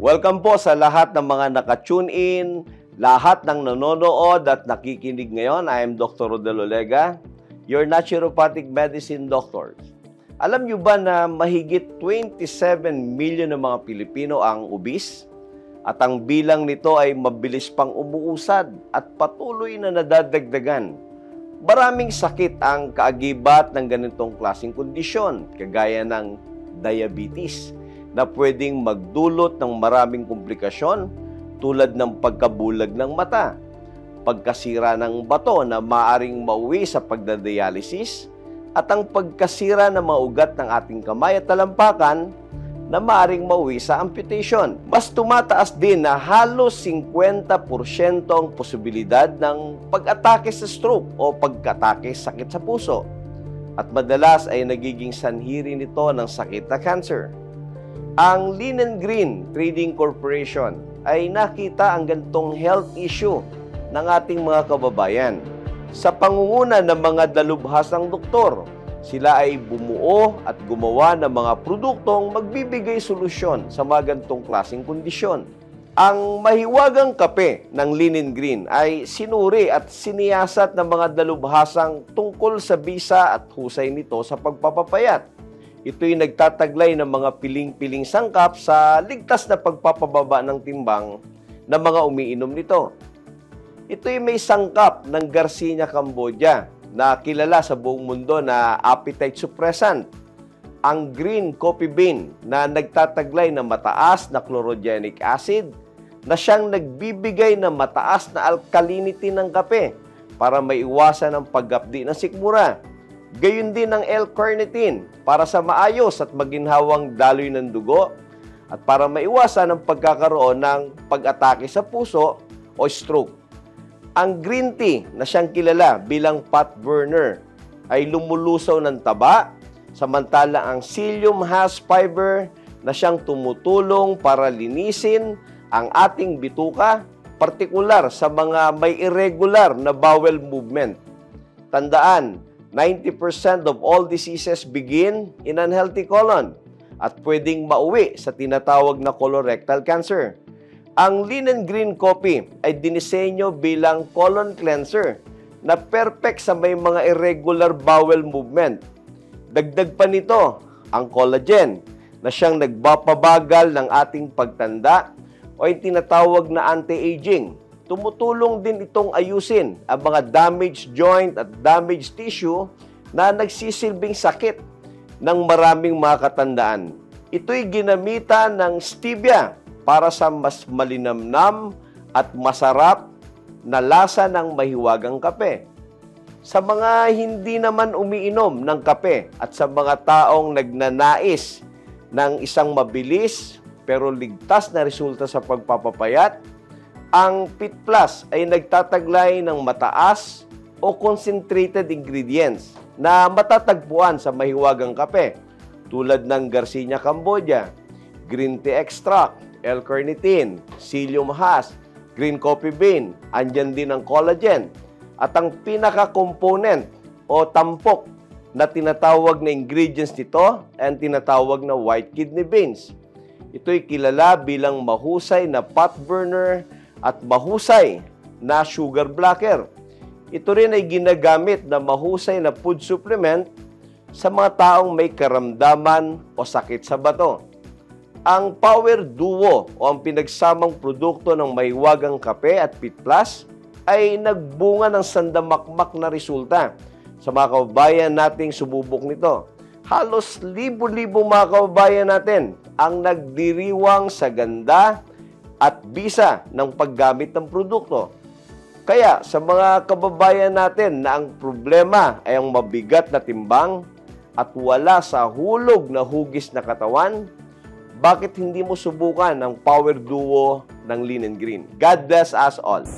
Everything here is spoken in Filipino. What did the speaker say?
Welcome po sa lahat ng mga naka-tune in, lahat ng nanonood at nakikinig ngayon. I am Dr. Rodel Olega, your naturopathic medicine doctor. Alam niyo ba na mahigit 27 million ng mga Pilipino ang obese? At ang bilang nito ay mabilis pang umuusad at patuloy na nadadagdagan. Maraming sakit ang kaagibat ng ganitong klaseng kondisyon, kagaya ng diabetes, na pwedeng magdulot ng maraming komplikasyon tulad ng pagkabulag ng mata, pagkasira ng bato na maaring mauwi sa pagdadialysis, at ang pagkasira ng mga ugat ng ating kamay at talampakan na maaring mauwi sa amputation. Mas tumataas din na halos 50% ang posibilidad ng pag-atake sa stroke o pag-atake sakit sa puso. At madalas ay nagiging sanhi rin ito ng sakit na cancer. Ang Lean and Green Trading Corporation ay nakita ang ganitong health issue ng ating mga kababayan. Sa pangunguna ng mga dalubhasang doktor, sila ay bumuo at gumawa ng mga produktong magbibigay solusyon sa mga ganitong klaseng kondisyon. Ang mahiwagang kape ng Lean and Green ay sinuri at siniyasat ng mga dalubhasang tungkol sa bisa at husay nito sa pagpapapayat. Ito'y nagtataglay ng mga piling-piling sangkap sa ligtas na pagpapababa ng timbang ng mga umiinom nito. Ito'y may sangkap ng Garcinia cambogia na kilala sa buong mundo na appetite suppressant. Ang green coffee bean na nagtataglay ng mataas na chlorogenic acid na siyang nagbibigay ng mataas na alkalinity ng kape para maiwasan ang paggapdi ng sikmura. Gayon din ang L-carnitine para sa maayos at maginhawang daloy ng dugo at para maiwasan ang pagkakaroon ng pag-atake sa puso o stroke. Ang green tea na siyang kilala bilang fat burner ay lumulusaw ng taba, samantala ang psyllium has fiber na siyang tumutulong para linisin ang ating bituka, partikular sa mga may irregular na bowel movement. Tandaan, 90% of all diseases begin in unhealthy colon at pwedeng mauwi sa tinatawag na colorectal cancer. Ang Lean and Green Coffee ay dinisenyo bilang colon cleanser na perfect sa may mga irregular bowel movement. Dagdag pa nito ang collagen na siyang nagpapabagal ng ating pagtanda o yung tinatawag na anti-aging. Tumutulong din itong ayusin ang mga damaged joint at damaged tissue na nagsisilbing sakit ng maraming mga katandaan. Ito'y ginamitan ng stevia para sa mas malinamnam at masarap na lasa ng mahiwagang kape. Sa mga hindi naman umiinom ng kape at sa mga taong nagnanais ng isang mabilis pero ligtas na resulta sa pagpapapayat, ang Fit Plus ay nagtataglay ng mataas o concentrated ingredients na matatagpuan sa mahiwagang kape tulad ng Garcinia cambogia, green tea extract, L-carnitine, psyllium has, green coffee bean, andyan din ang collagen. At ang pinaka-component o tampok na tinatawag na ingredients nito ay tinatawag na white kidney beans. Ito'y kilala bilang mahusay na fat burner at mahusay na sugar blocker. Ito rin ay ginagamit na mahusay na food supplement sa mga taong may karamdaman o sakit sa bato. Ang Power Duo o ang pinagsamang produkto ng mahiwagang kape at Fit Plus ay nagbunga ng sandamakmak na resulta sa mga kababayan nating sububok nito. Halos libo-libo mga kababayan natin ang nagdiriwang sa ganda at bisa ng paggamit ng produkto. Kaya sa mga kababayan natin na ang problema ay ang mabigat na timbang at wala sa hulog na hugis na katawan, bakit hindi mo subukan ang Power Duo ng Lean and Green? God bless us all!